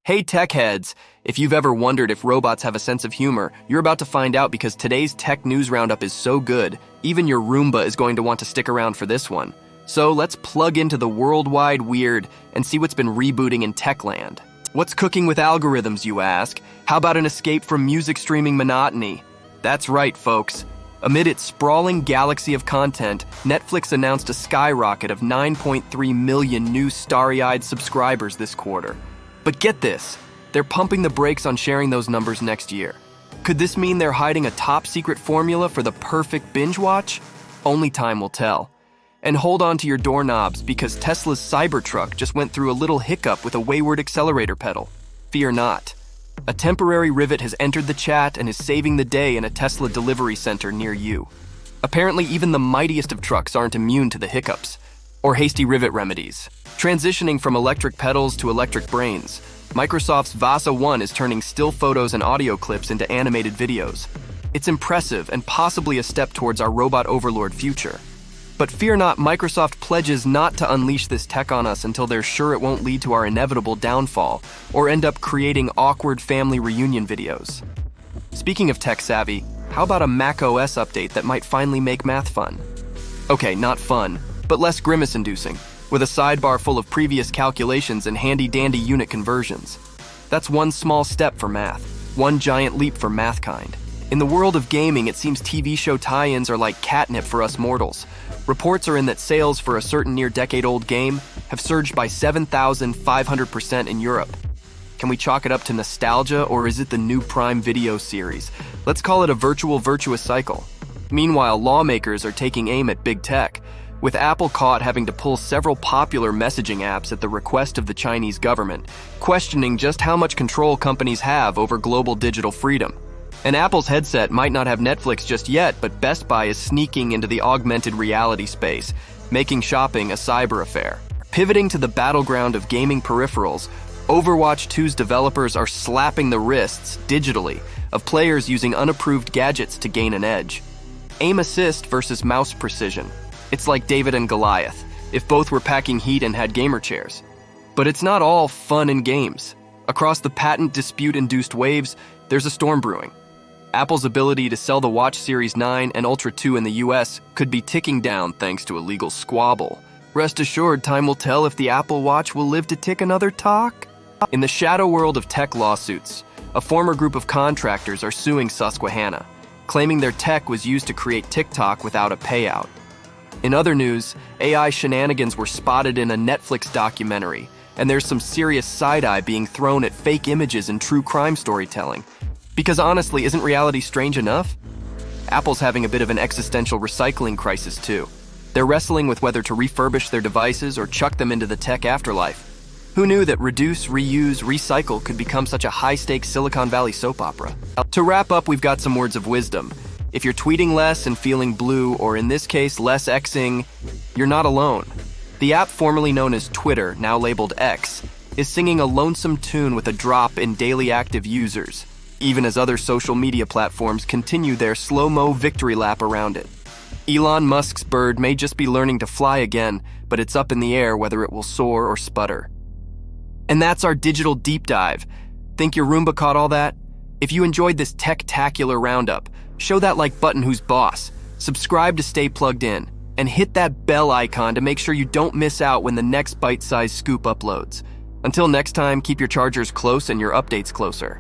Hey tech heads, if you've ever wondered if robots have a sense of humor, you're about to find out because today's tech news roundup is so good, even your Roomba is going to want to stick around for this one. So let's plug into the worldwide weird and see what's been rebooting in techland. What's cooking with algorithms, you ask? How about an escape from music streaming monotony? That's right, folks. Amid its sprawling galaxy of content, Netflix announced a skyrocket of 9.3 million new starry-eyed subscribers this quarter. But get this, they're pumping the brakes on sharing those numbers next year. Could this mean they're hiding a top-secret formula for the perfect binge watch? Only time will tell. And hold on to your doorknobs because Tesla's Cybertruck just went through a little hiccup with a wayward accelerator pedal. Fear not. A temporary rivet has entered the chat and is saving the day in a Tesla delivery center near you. Apparently, even the mightiest of trucks aren't immune to the hiccups or hasty rivet remedies. Transitioning from electric pedals to electric brains, Microsoft's Vasa 1 is turning still photos and audio clips into animated videos. It's impressive and possibly a step towards our robot overlord future. But fear not, Microsoft pledges not to unleash this tech on us until they're sure it won't lead to our inevitable downfall or end up creating awkward family reunion videos. Speaking of tech savvy, how about a macOS update that might finally make math fun? Okay, not fun, but less grimace-inducing, with a sidebar full of previous calculations and handy-dandy unit conversions. That's one small step for math, one giant leap for mathkind. In the world of gaming, it seems TV show tie-ins are like catnip for us mortals. Reports are in that sales for a certain near-decade-old game have surged by 7,500% in Europe. Can we chalk it up to nostalgia, or is it the new Prime Video series? Let's call it a virtuous cycle. Meanwhile, lawmakers are taking aim at big tech, with Apple caught having to pull several popular messaging apps at the request of the Chinese government, questioning just how much control companies have over global digital freedom. And Apple's headset might not have Netflix just yet, but Best Buy is sneaking into the augmented reality space, making shopping a cyber affair. Pivoting to the battleground of gaming peripherals, Overwatch 2's developers are slapping the wrists, digitally, of players using unapproved gadgets to gain an edge. Aim assist versus mouse precision. It's like David and Goliath, if both were packing heat and had gamer chairs. But it's not all fun and games. Across the patent dispute-induced waves, there's a storm brewing. Apple's ability to sell the Watch Series 9 and Ultra 2 in the US could be ticking down thanks to a legal squabble. Rest assured, time will tell if the Apple Watch will live to tick another tock. In the shadow world of tech lawsuits, a former group of contractors are suing Susquehanna, claiming their tech was used to create TikTok without a payout. In other news, AI shenanigans were spotted in a Netflix documentary, and there's some serious side-eye being thrown at fake images and true crime storytelling. Because honestly, isn't reality strange enough? Apple's having a bit of an existential recycling crisis too. They're wrestling with whether to refurbish their devices or chuck them into the tech afterlife. Who knew that reduce, reuse, recycle could become such a high-stakes Silicon Valley soap opera? To wrap up, we've got some words of wisdom. If you're tweeting less and feeling blue, or in this case, less Xing, you're not alone. The app formerly known as Twitter, now labeled X, is singing a lonesome tune with a drop in daily active users, even as other social media platforms continue their slow-mo victory lap around it. Elon Musk's bird may just be learning to fly again, but it's up in the air whether it will soar or sputter. And that's our digital deep dive. Think your Roomba caught all that? If you enjoyed this tech-tacular roundup, show that like button who's boss, subscribe to stay plugged in, and hit that bell icon to make sure you don't miss out when the next bite-sized scoop uploads. Until next time, keep your chargers close and your updates closer.